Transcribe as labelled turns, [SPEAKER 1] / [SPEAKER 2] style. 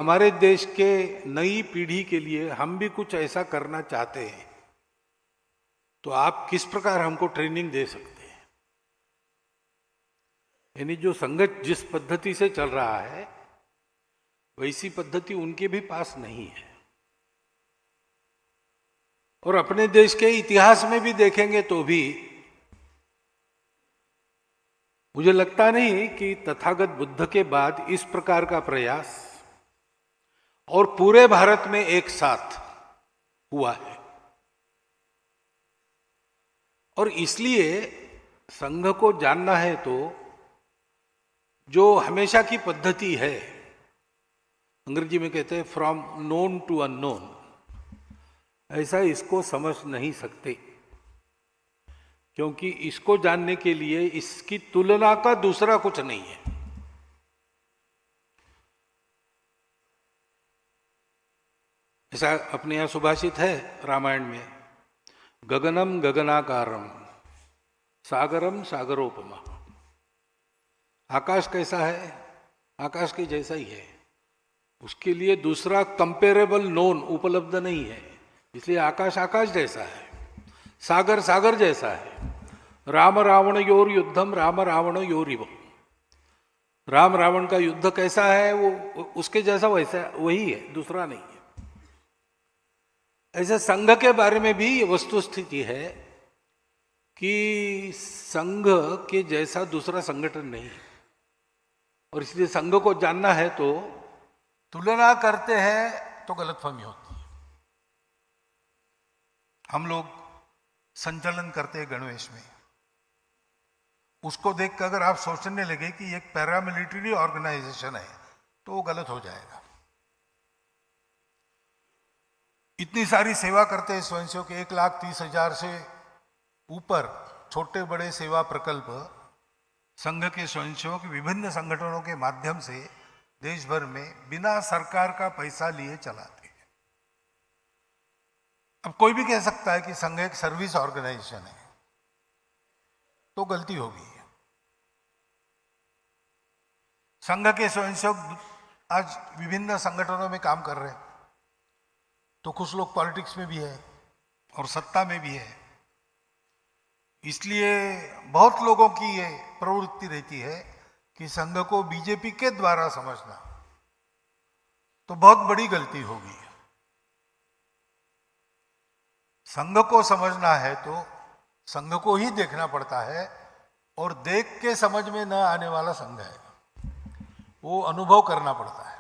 [SPEAKER 1] हमारे देश के नई पीढ़ी के लिए हम भी कुछ ऐसा करना चाहते हैं, तो आप किस प्रकार हमको ट्रेनिंग दे सकते हैं? यानी जो संगत जिस पद्धति से चल रहा है वैसी पद्धति उनके भी पास नहीं है। और अपने देश के इतिहास में भी देखेंगे तो भी मुझे लगता नहीं कि तथागत बुद्ध के बाद इस प्रकार का प्रयास और पूरे भारत में एक साथ हुआ है। और इसलिए संघ को जानना है तो जो हमेशा की पद्धति है, अंग्रेजी में कहते हैं फ्रॉम नोन टू अननोन, ऐसा इसको समझ नहीं सकते, क्योंकि इसको जानने के लिए इसकी तुलना का दूसरा कुछ नहीं है। ऐसा अपने यहां सुभाषित है रामायण में, गगनम गगनाकारम सागरम सागरोपमा। आकाश कैसा है? आकाश के जैसा ही है, उसके लिए दूसरा कंपेरेबल नोन उपलब्ध नहीं है, इसलिए आकाश आकाश जैसा है, सागर सागर जैसा है। राम रावण योर युद्धम राम रावण योरिव, राम रावण का युद्ध कैसा है वो उसके जैसा वैसा वही है, दूसरा नहीं है। ऐसे संघ के बारे में भी वस्तु स्थिति है कि संघ के जैसा दूसरा संगठन नहीं है, और इसलिए संघ को जानना है तो तुलना करते हैं तो गलतफहमी होती है। हम लोग संचलन करते हैं गणवेश में, उसको देख कर अगर आप सोचने लगे कि एक पैरामिलिट्री ऑर्गेनाइजेशन है तो वो गलत हो जाएगा। इतनी सारी सेवा करते हैं स्वयंसेवक के, 1,30,000 से ऊपर छोटे बड़े सेवा प्रकल्प संघ के स्वयंसेवक विभिन्न संगठनों के माध्यम से देश भर में बिना सरकार का पैसा लिए चलाते हैं। अब कोई भी कह सकता है कि संघ एक सर्विस ऑर्गेनाइजेशन है, तो गलती होगी। संघ के स्वयंसेवक आज विभिन्न संगठनों में काम कर रहे हैं, तो कुछ लोग पॉलिटिक्स में भी है और सत्ता में भी है, इसलिए बहुत लोगों की ये प्रवृत्ति रहती है कि संघ को बीजेपी के द्वारा समझना, तो बहुत बड़ी गलती होगी। संघ को समझना है तो संघ को ही देखना पड़ता है, और देख के समझ में न आने वाला संघ है, वो अनुभव करना पड़ता है।